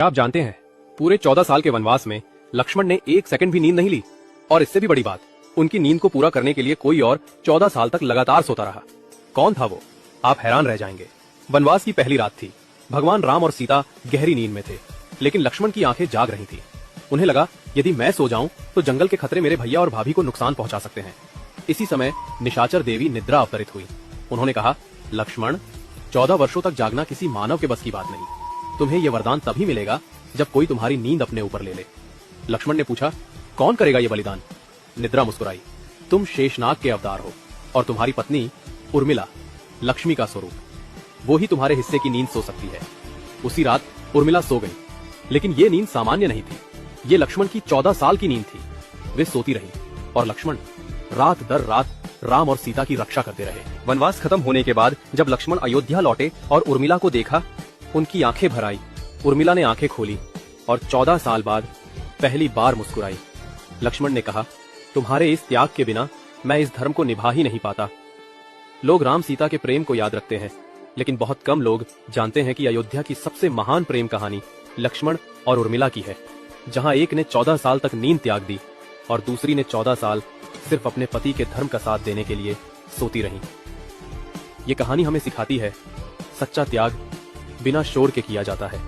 आप जानते हैं, पूरे 14 साल के वनवास में लक्ष्मण ने एक सेकंड भी नींद नहीं ली। और इससे भी बड़ी बात, उनकी नींद को पूरा करने के लिए कोई और 14 साल तक लगातार सोता रहा। कौन था वो? आप हैरान रह जाएंगे। वनवास की पहली रात थी। भगवान राम और सीता गहरी नींद में थे, लेकिन लक्ष्मण की आंखें जाग रही थी। उन्हें लगा, यदि मैं सो जाऊं तो जंगल के खतरे मेरे भैया और भाभी को नुकसान पहुंचा सकते हैं। इसी समय निशाचर देवी निद्रा अवतरित हुई। उन्होंने कहा, लक्ष्मण, 14 वर्षों तक जागना किसी मानव के बस की बात नहीं। तुम्हें यह वरदान तभी मिलेगा जब कोई तुम्हारी नींद अपने ऊपर ले ले। लक्ष्मण ने पूछा, कौन करेगा ये बलिदान? निद्रा मुस्कुराई, तुम शेषनाग के अवतार हो और तुम्हारी पत्नी उर्मिला लक्ष्मी का स्वरूप, वो ही तुम्हारे हिस्से की नींद सो सकती है। उसी रात उर्मिला सो गई, लेकिन ये नींद सामान्य नहीं थी। ये लक्ष्मण की 14 साल की नींद थी। वे सोती रही और लक्ष्मण रात दर रात राम और सीता की रक्षा करते रहे। वनवास खत्म होने के बाद जब लक्ष्मण अयोध्या लौटे और उर्मिला को देखा, उनकी आंखें भर आई। उर्मिला ने आंखें खोली और 14 साल बाद पहली बार मुस्कुराई। लक्ष्मण ने कहा, तुम्हारे इस त्याग के बिना मैं इस धर्म को निभा ही नहीं पाता। लोग राम सीता के प्रेम को याद रखते हैं, लेकिन बहुत कम लोग जानते हैं कि अयोध्या की सबसे महान प्रेम कहानी लक्ष्मण और उर्मिला की है, जहां एक ने 14 साल तक नींद त्याग दी और दूसरी ने 14 साल सिर्फ अपने पति के धर्म का साथ देने के लिए सोती रहीं। ये कहानी हमें सिखाती है, सच्चा त्याग बिना शोर के किया जाता है।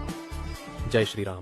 जय श्री राम।